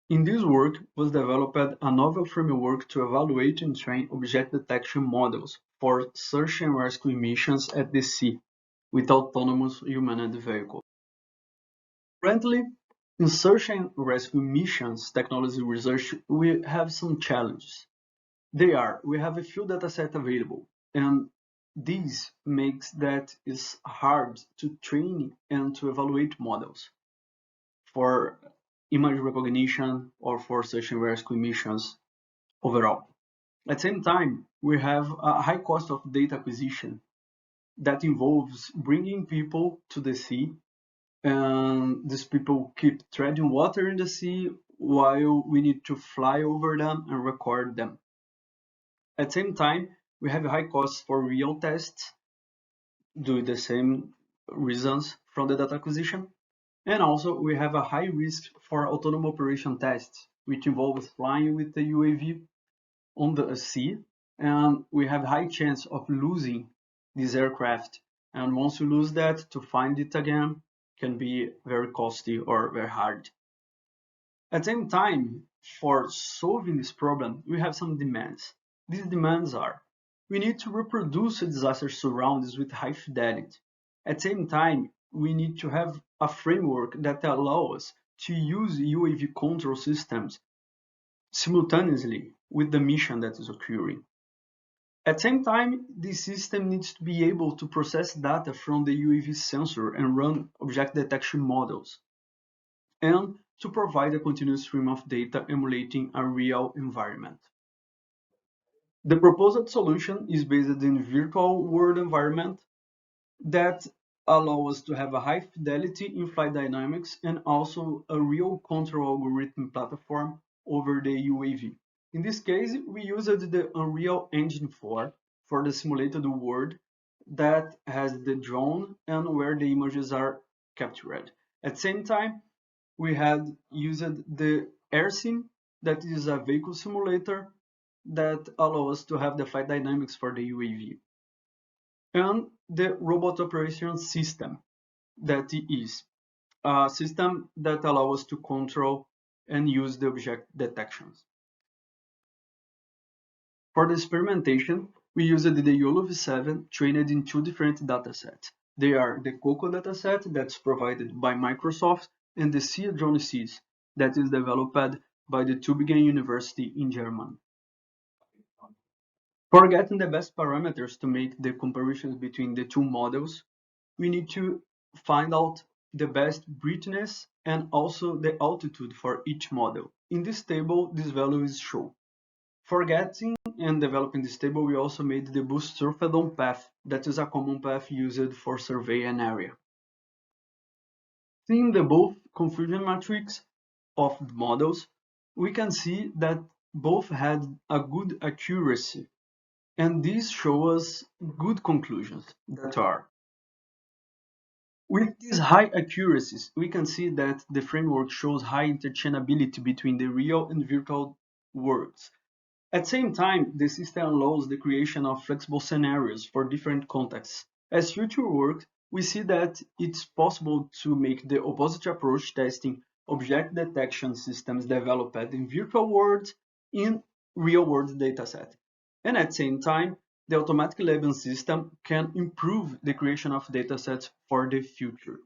In this work was developed a novel framework to evaluate and train object detection models for search and rescue missions at the sea with autonomous human vehicles. Currently, in search and rescue missions technology research, we have some challenges. We have a few datasets available, and this makes that it's hard to train and to evaluate models for image recognition or for search and rescue missions overall. At the same time, we have a high cost of data acquisition that involves bringing people to the sea, and these people keep treading water in the sea while we need to fly over them and record them. At the same time, we have high costs for real tests due to the same reasons from the data acquisition. And also, we have a high risk for autonomous operation tests, which involves flying with the UAV on the sea, and we have high chance of losing this aircraft. And once you lose that, to find it again can be very costly or very hard. At the same time, for solving this problem, we have some demands. These demands are: we need to reproduce a disaster surroundings with high fidelity. At the same time, we need to have a framework that allows us to use UAV control systems simultaneously with the mission that is occurring. At the same time, this system needs to be able to process data from the UAV sensor and run object detection models, and to provide a continuous stream of data emulating a real environment. The proposed solution is based in virtual world environment that allow us to have a high fidelity in-flight dynamics and also a real control algorithm platform over the UAV. In this case, we used the Unreal Engine 4 for the simulated world that has the drone and where the images are captured. At the same time, we had used the AirSim, that is a vehicle simulator that allows us to have the flight dynamics for the UAV. And the robot operation system, that is a system that allows us to control and use the object detections. For the experimentation, we used the YOLO V7 trained in two different datasets. They are the COCO dataset that's provided by Microsoft and the Sea Drone Seas that is developed by the Tübingen University in Germany. For getting the best parameters to make the comparisons between the two models, we need to find out the best brightness and also the altitude for each model. In this table, this value is shown. For getting and developing this table, we also made the boost surfedome path, that is a common path used for survey an area. Seeing the both confusion matrix of the models, we can see that both had a good accuracy, and these show us good conclusions that are: with these high accuracies, we can see that the framework shows high interchangeability between the real and virtual worlds. At the same time, the system allows the creation of flexible scenarios for different contexts. As future work, we see that it's possible to make the opposite approach testing object detection systems developed in virtual worlds in real-world dataset. And at the same time, the automatic labeling system can improve the creation of datasets for the future.